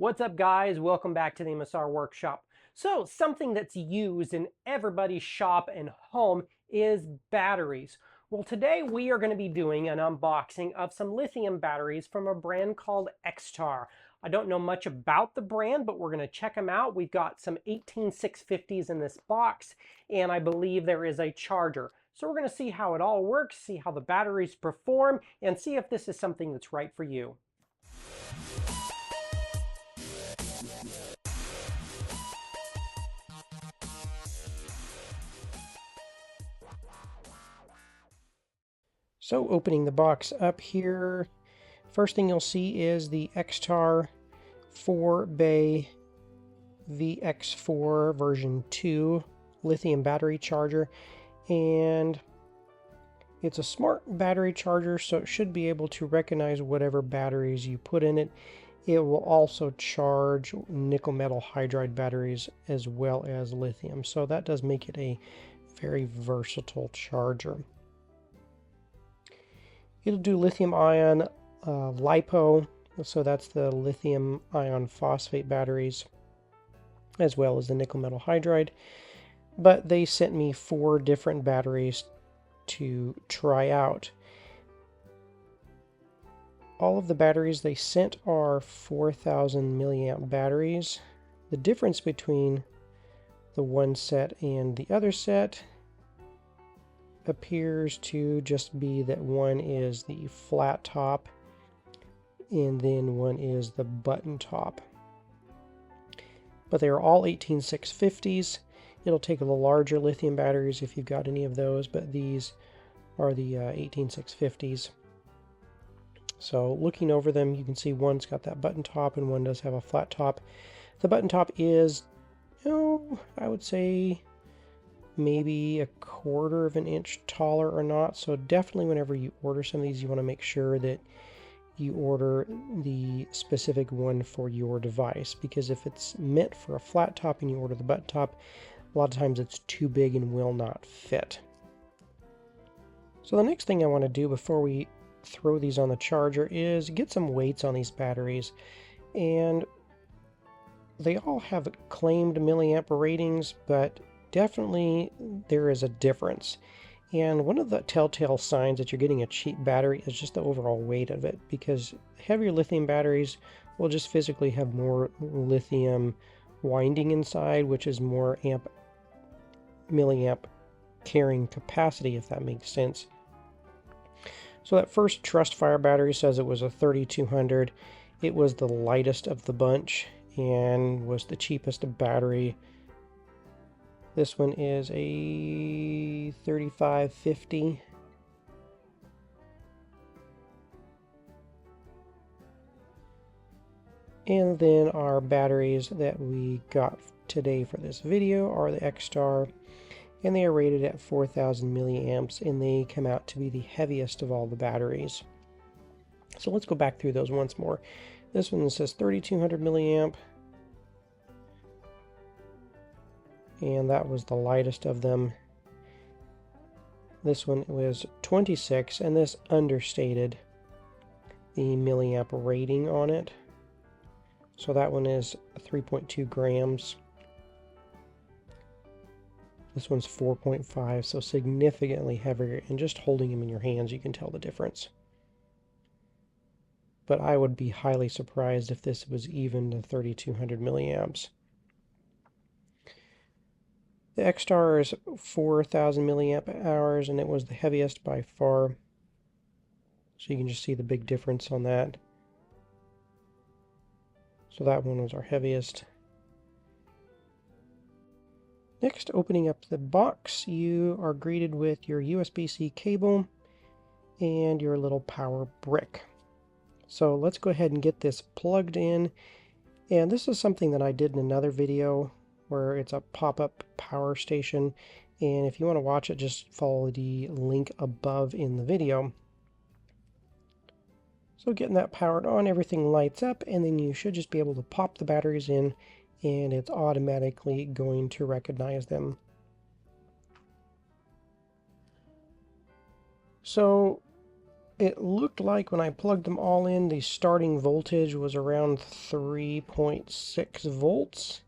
What's up, guys? Welcome back to the MSR Workshop. So something that's used in everybody's shop and home is batteries. Well, today we are going to be doing an unboxing of some lithium batteries from a brand called XTAR. I don't know much about the brand, but we're going to check them out. We've got some 18650s in this box, and I believe there is a charger. So we're going to see how it all works, see how the batteries perform, and see if this is something that's right for you. So opening the box up here, first thing you'll see is the XTAR 4-bay VX4 version 2 lithium battery charger, and it's a smart battery charger, so it should be able to recognize whatever batteries you put in it. It will also charge nickel metal hydride batteries as well as lithium, so that does make it a very versatile charger. It'll do lithium-ion LiPo, so that's the lithium iron phosphate batteries, as well as the nickel metal hydride. But they sent me 4 different batteries to try out. All of the batteries they sent are 4,000 milliamp batteries. The difference between the one set and the other set appears to just be that one is the flat top and then one is the button top. But they are all 18650s. It'll take the larger lithium batteries if you've got any of those, but these are the 18650s. So looking over them, you can see one's got that button top and one does have a flat top. The button top is, I would say maybe 1/4 of an inch taller or not. So definitely whenever you order some of these, you want to make sure that you order the specific one for your device, because if it's meant for a flat top and you order the button top, a lot of times it's too big and will not fit. So the next thing I want to do before we throw these on the charger is get some weights on these batteries, and they all have claimed milliamp ratings, but definitely there is a difference. And one of the telltale signs that you're getting a cheap battery is just the overall weight of it, because heavier lithium batteries will just physically have more lithium winding inside, which is more milliamp carrying capacity, if that makes sense. So that first Trust Fire battery says it was a 3200. It was the lightest of the bunch and was the cheapest battery. This one is a 3550. And then our batteries that we got today for this video are the XTAR, and they are rated at 4,000 milliamps, and they come out to be the heaviest of all the batteries. So let's go back through those once more. This one says 3200 milliamp. And that was the lightest of them. This one was 26, and this understated the milliamp rating on it. So that one is 3.2 grams. This one's 4.5, so significantly heavier, and just holding them in your hands you can tell the difference. But I would be highly surprised if this was even to 3200 milliamps. The XTAR is 4,000 milliamp hours, and it was the heaviest by far. So you can just see the big difference on that. So that one was our heaviest. Next, opening up the box, you are greeted with your USB-C cable and your little power brick. So let's go ahead and get this plugged in. And this is something that I did in another video, where it's a pop-up power station, and if you want to watch it, just follow the link above in the video. So getting that powered on, everything lights up, and then you should just be able to pop the batteries in, and it's automatically going to recognize them. So it looked like when I plugged them all in, the starting voltage was around 3.6 volts,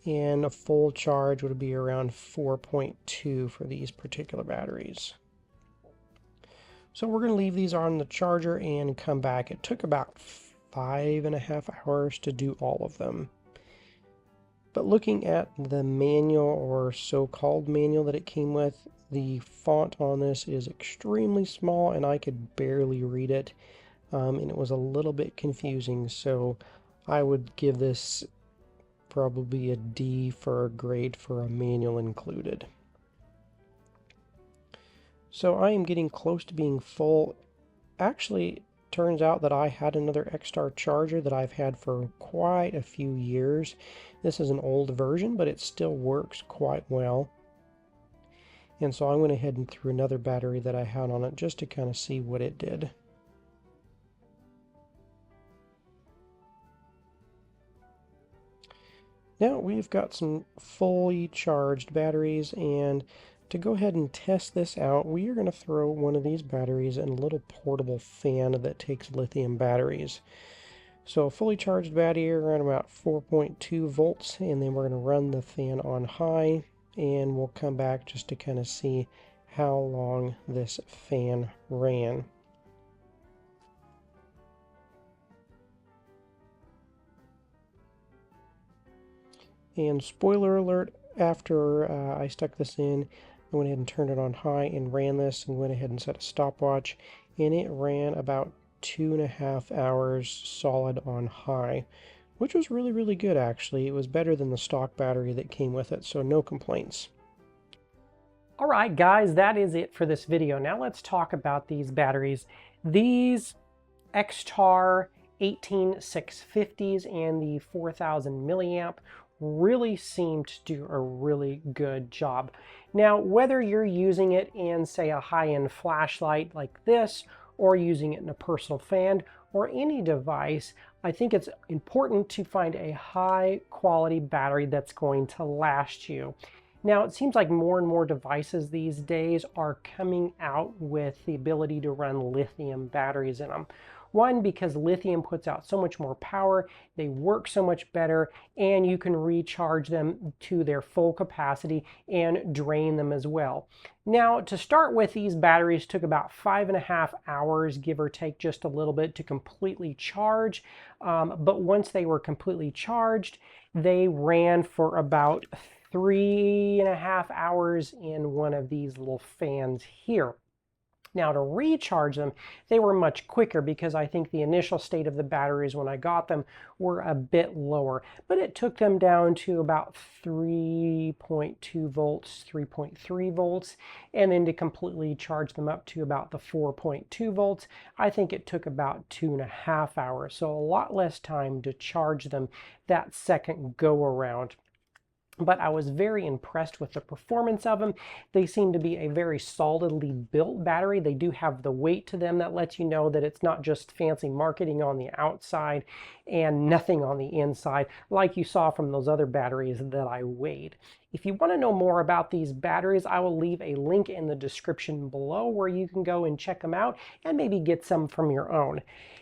and a full charge would be around 4.2 for these particular batteries. So we're going to leave these on the charger and come back. It took about 5.5 hours to do all of them. But looking at the manual, or so-called manual that it came with, the font on this is extremely small and I could barely read it, and it was a little bit confusing, so I would give this probably a D for a grade for a manual included. So I am getting close to being full. Actually, turns out that I had another XTAR charger that I've had for quite a few years. This is an old version, but it still works quite well. And so I went ahead and threw another battery that I had on it just to kind of see what it did. Now we've got some fully charged batteries, and to go ahead and test this out, we are going to throw one of these batteries in a little portable fan that takes lithium batteries. So a fully charged battery around about 4.2 volts, and then we're going to run the fan on high, and we'll come back just to kind of see how long this fan ran. And spoiler alert, after I stuck this in, I went ahead and turned it on high and ran this, and went ahead and set a stopwatch, and it ran about 2.5 hours solid on high, which was really, really good actually. It was better than the stock battery that came with it, so no complaints. Alright guys, that is it for this video. Now let's talk about these batteries. These XTAR 18650s and the 4000 milliamp really seem to do a really good job. Now, whether you're using it in, say, a high-end flashlight like this, or using it in a personal fan, or any device, I think it's important to find a high-quality battery that's going to last you. Now, it seems like more and more devices these days are coming out with the ability to run lithium batteries in them. One, because lithium puts out so much more power, they work so much better, and you can recharge them to their full capacity and drain them as well. Now, to start with, these batteries took about 5.5 hours, give or take just a little bit, to completely charge. But once they were completely charged, they ran for about 3.5 hours in one of these little fans here. Now, to recharge them, they were much quicker, because I think the initial state of the batteries when I got them were a bit lower. But it took them down to about 3.2 volts, 3.3 volts, and then to completely charge them up to about the 4.2 volts, I think it took about 2.5 hours. So a lot less time to charge them that second go around. But I was very impressed with the performance of them. They seem to be a very solidly built battery. They do have the weight to them that lets you know that it's not just fancy marketing on the outside and nothing on the inside, like you saw from those other batteries that I weighed. If you want to know more about these batteries, I will leave a link in the description below where you can go and check them out and maybe get some from your own.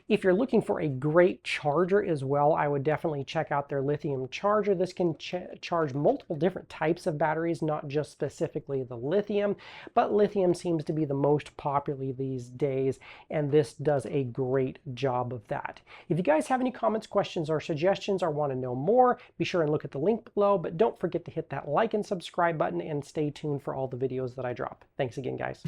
If you're looking for a great charger as well, I would definitely check out their lithium charger. This can charge multiple different types of batteries, not just specifically the lithium, but lithium seems to be the most popular these days, and this does a great job of that. If you guys have any comments, questions, or suggestions, or want to know more, be sure and look at the link below, but don't forget to hit that like and subscribe button, and stay tuned for all the videos that I drop. Thanks again, guys.